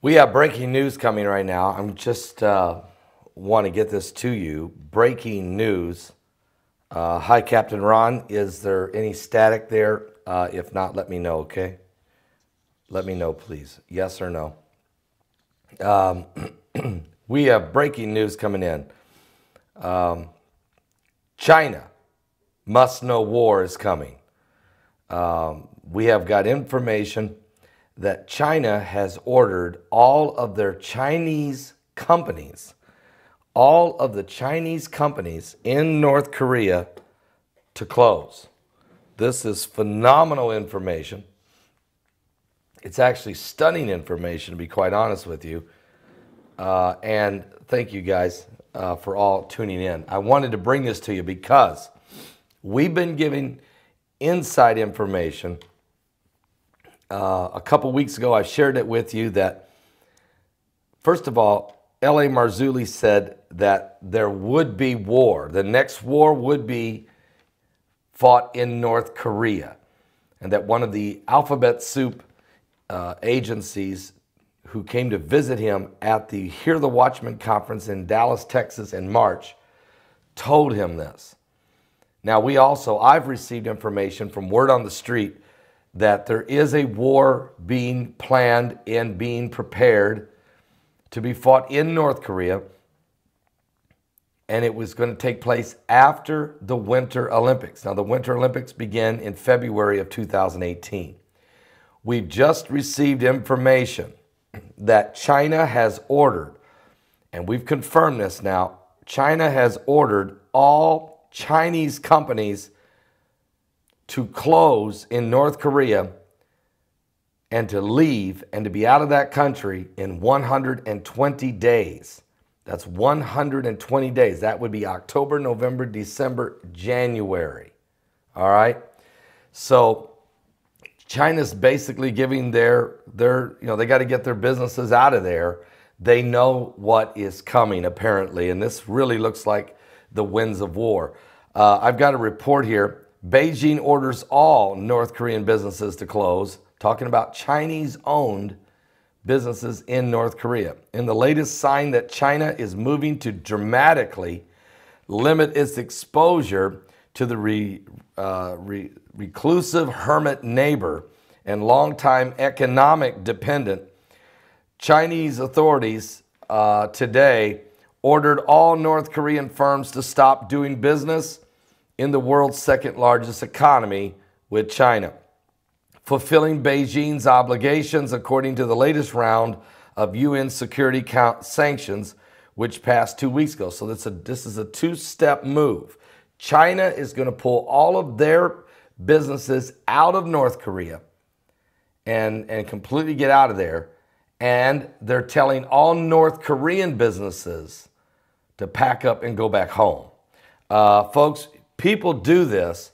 We have breaking news coming right now. I'm just want to get this to you. Breaking news. Hi, Captain Ron. Is there any static there? If not, let me know, okay? Let me know, please. Yes or no? We have breaking news coming in. China must know war is coming. We have got information that China has ordered all of their Chinese companies, all of the Chinese companies in North Korea to close. This is phenomenal information. It's actually stunning information, to be quite honest with you. And thank you guys for all tuning in. I wanted to bring this to you because we've been giving inside information. A couple weeks ago, I shared it with you that, first of all, L.A. Marzulli said that there would be war. The next war would be fought in North Korea. And that one of the alphabet soup agencies who came to visit him at the Hear the Watchman conference in Dallas, Texas in March, told him this. Now, I've received information from word on the street that there is a war being planned and being prepared to be fought in North Korea, and it was going to take place after the Winter Olympics. Now, the Winter Olympics begin in February of 2018. We've just received information that China has ordered, and we've confirmed this now, China has ordered all Chinese companies to close in North Korea and to leave and to be out of that country in 120 days. That's 120 days. That would be October, November, December, January. All right? So China's basically giving they got to get their businesses out of there. They know what is coming, apparently, and this really looks like the winds of war. I've got a report here. Beijing orders all North Korean businesses to close, talking about Chinese-owned businesses in North Korea. In the latest sign that China is moving to dramatically limit its exposure to the reclusive hermit neighbor and longtime economic dependent, Chinese authorities today ordered all North Korean firms to stop doing business in the world's second largest economy with China, fulfilling Beijing's obligations according to the latest round of UN Security sanctions, which passed 2 weeks ago. So this is a two-step move. China is going to pull all of their businesses out of North Korea and completely get out of there. And they're telling all North Korean businesses to pack up and go back home. Folks, people do this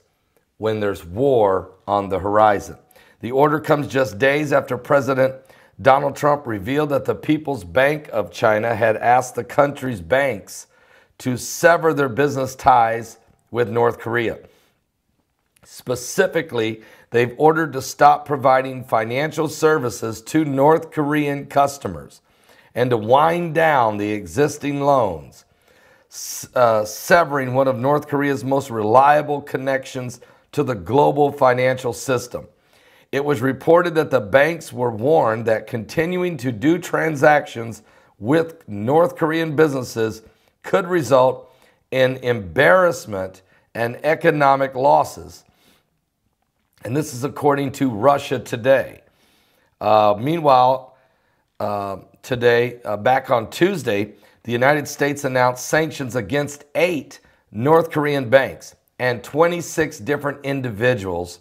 when there's war on the horizon. The order comes just days after President Donald Trump revealed that the People's Bank of China had asked the country's banks to sever their business ties with North Korea. Specifically, they've ordered to stop providing financial services to North Korean customers and to wind down the existing loans, severing one of North Korea's most reliable connections to the global financial system. It was reported that the banks were warned that continuing to do transactions with North Korean businesses could result in embarrassment and economic losses. And this is according to Russia Today. Meanwhile, today, back on Tuesday, the United States announced sanctions against 8 North Korean banks and 26 different individuals.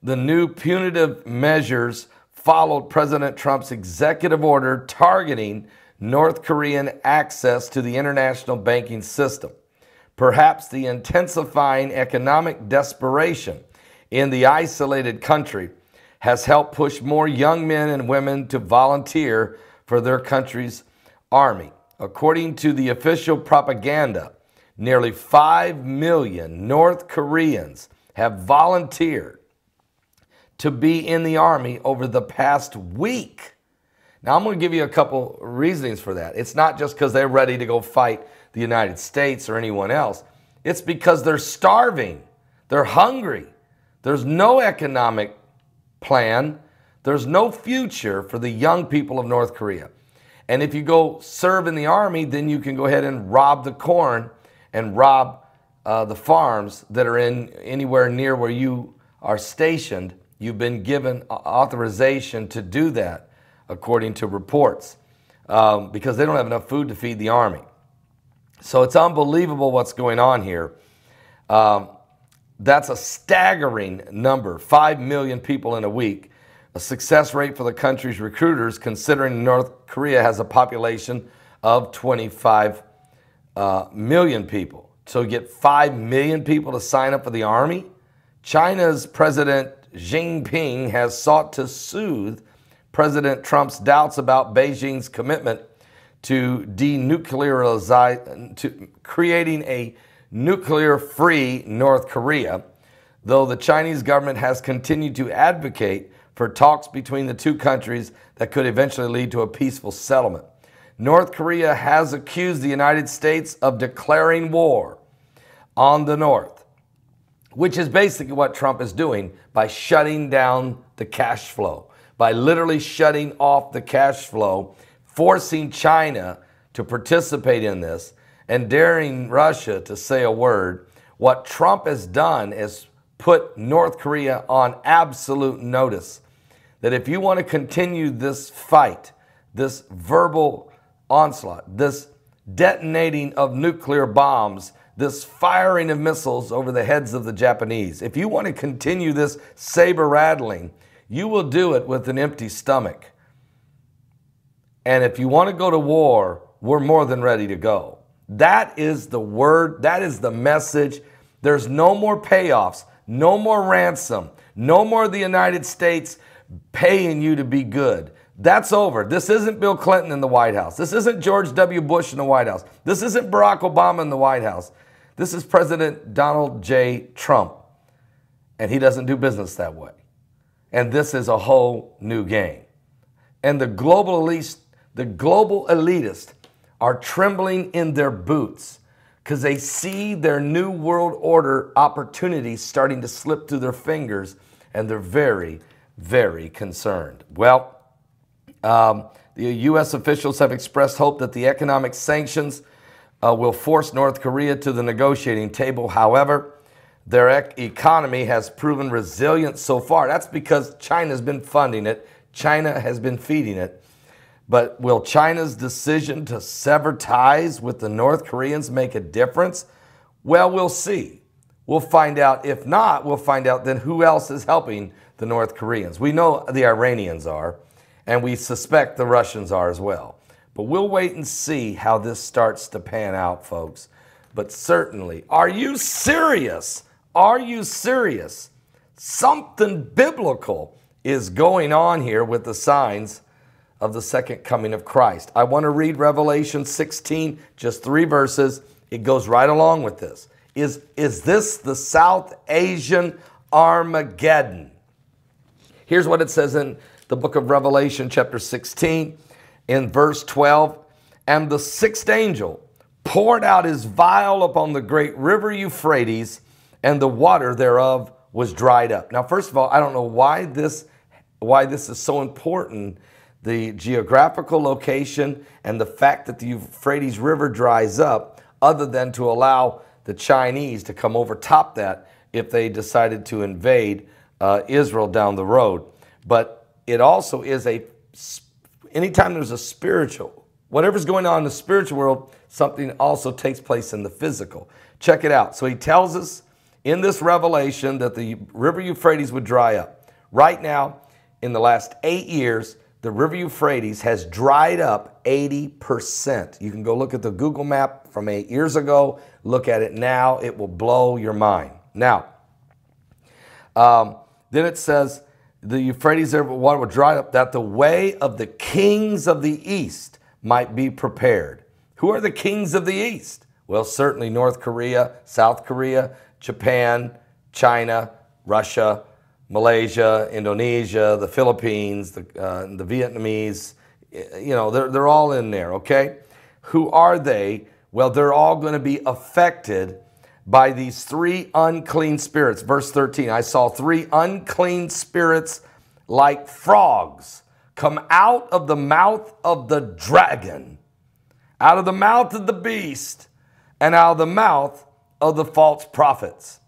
The new punitive measures followed President Trump's executive order targeting North Korean access to the international banking system. Perhaps the intensifying economic desperation in the isolated country has helped push more young men and women to volunteer for their country's army. According to the official propaganda, nearly 5 million North Koreans have volunteered to be in the army over the past week. Now, I'm going to give you a couple reasonings for that. It's not just because they're ready to go fight the United States or anyone else. It's because they're starving. They're hungry. There's no economic plan. There's no future for the young people of North Korea. And if you go serve in the army, then you can go ahead and rob the corn and rob the farms that are in anywhere near where you are stationed. You've been given authorization to do that, according to reports, because they don't have enough food to feed the army. So it's unbelievable what's going on here. That's a staggering number, 5 million people in a week. A success rate for the country's recruiters, considering North Korea has a population of 25 million people. So you get 5 million people to sign up for the army. China's President Xi Jinping has sought to soothe President Trump's doubts about Beijing's commitment to to creating a nuclear-free North Korea, though the Chinese government has continued to advocate for talks between the two countries that could eventually lead to a peaceful settlement. North Korea has accused the United States of declaring war on the North, which is basically what Trump is doing by shutting down the cash flow, by literally shutting off the cash flow, forcing China to participate in this, and daring Russia to say a word. What Trump has done is put North Korea on absolute notice that if you want to continue this fight, this verbal onslaught, this detonating of nuclear bombs, this firing of missiles over the heads of the Japanese, if you want to continue this saber rattling, you will do it with an empty stomach. And if you want to go to war, we're more than ready to go. That is the word, that is the message. There's no more payoffs, no more ransom, no more the United States paying you to be good. That's over. This isn't Bill Clinton in the White House. This isn't George W. Bush in the White House. This isn't Barack Obama in the White House. This is President Donald J. Trump. And he doesn't do business that way. And this is a whole new game. And the global elitists are trembling in their boots because they see their new world order opportunities starting to slip through their fingers, and they're very, very concerned. Well, the U.S. officials have expressed hope that the economic sanctions will force North Korea to the negotiating table. However, their economy has proven resilient so far. That's because China's been funding it. China has been feeding it. But will China's decision to sever ties with the North Koreans make a difference? Well, we'll see. We'll find out. If not, we'll find out then who else is helping the North Koreans. We know the Iranians are, and we suspect the Russians are as well. But we'll wait and see how this starts to pan out, folks. But certainly, are you serious? Are you serious? Something biblical is going on here with the signs of the second coming of Christ. I want to read Revelation 16, just 3 verses. It goes right along with this. Is this the South Asian Armageddon? Here's what it says in the book of Revelation, chapter 16, in verse 12. And the sixth angel poured out his vial upon the great river Euphrates, and the water thereof was dried up. Now, first of all, I don't know why this is so important. The geographical location and the fact that the Euphrates River dries up, other than to allow the Chinese to come over top that if they decided to invade Israel down the road. But it also is anytime there's a spiritual, whatever's going on in the spiritual world, something also takes place in the physical. Check it out. So he tells us in this revelation that the river Euphrates would dry up. Right now, in the last 8 years, the river Euphrates has dried up 80%. You can go look at the Google map from 8 years ago. Look at it now. It will blow your mind. Now, then it says, the Euphrates water will dry up, that the way of the kings of the east might be prepared. Who are the kings of the east? Well, certainly North Korea, South Korea, Japan, China, Russia, Malaysia, Indonesia, the Philippines, the Vietnamese, they're all in there, okay? Who are they? Well, they're all going to be affected by these three unclean spirits. Verse 13, I saw three unclean spirits like frogs come out of the mouth of the dragon, out of the mouth of the beast, and out of the mouth of the false prophets.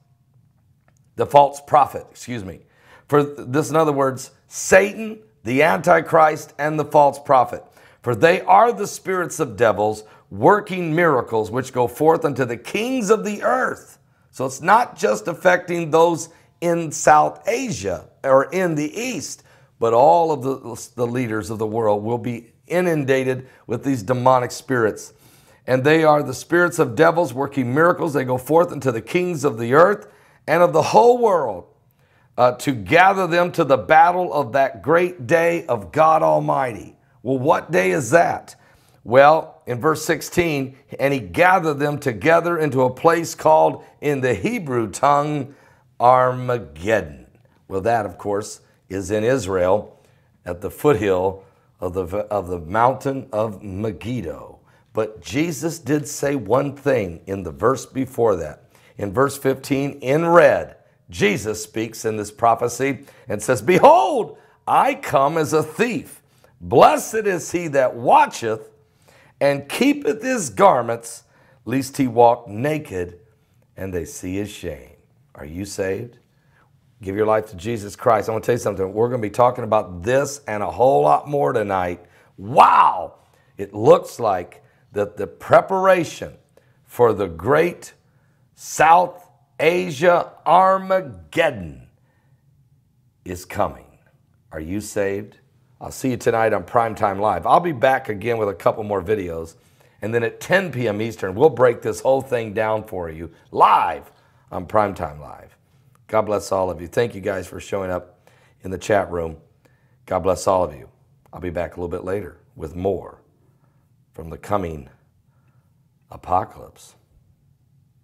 The false prophet, For this, in other words, Satan, the Antichrist, and the false prophet. For they are the spirits of devils working miracles which go forth unto the kings of the earth. So it's not just affecting those in South Asia or in the East, but all of the leaders of the world will be inundated with these demonic spirits. And they are the spirits of devils working miracles. They go forth unto the kings of the earth and of the whole world to gather them to the battle of that great day of God Almighty. Well, what day is that? Well, in verse 16, and he gathered them together into a place called in the Hebrew tongue Armageddon. Well, that, of course, is in Israel at the foothill of the mountain of Megiddo. But Jesus did say one thing in the verse before that. In verse 15, in red, Jesus speaks in this prophecy and says, Behold, I come as a thief. Blessed is he that watcheth and keepeth his garments, lest he walk naked and they see his shame. Are you saved? Give your life to Jesus Christ. I want to tell you something. We're going to be talking about this and a whole lot more tonight. Wow! It looks like that the preparation for the great South Asia Armageddon is coming. Are you saved? I'll see you tonight on Primetime Live. I'll be back again with a couple more videos. And then at 10 p.m. Eastern, we'll break this whole thing down for you live on Primetime Live. God bless all of you. Thank you guys for showing up in the chat room. God bless all of you. I'll be back a little bit later with more from the coming apocalypse.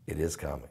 It is coming.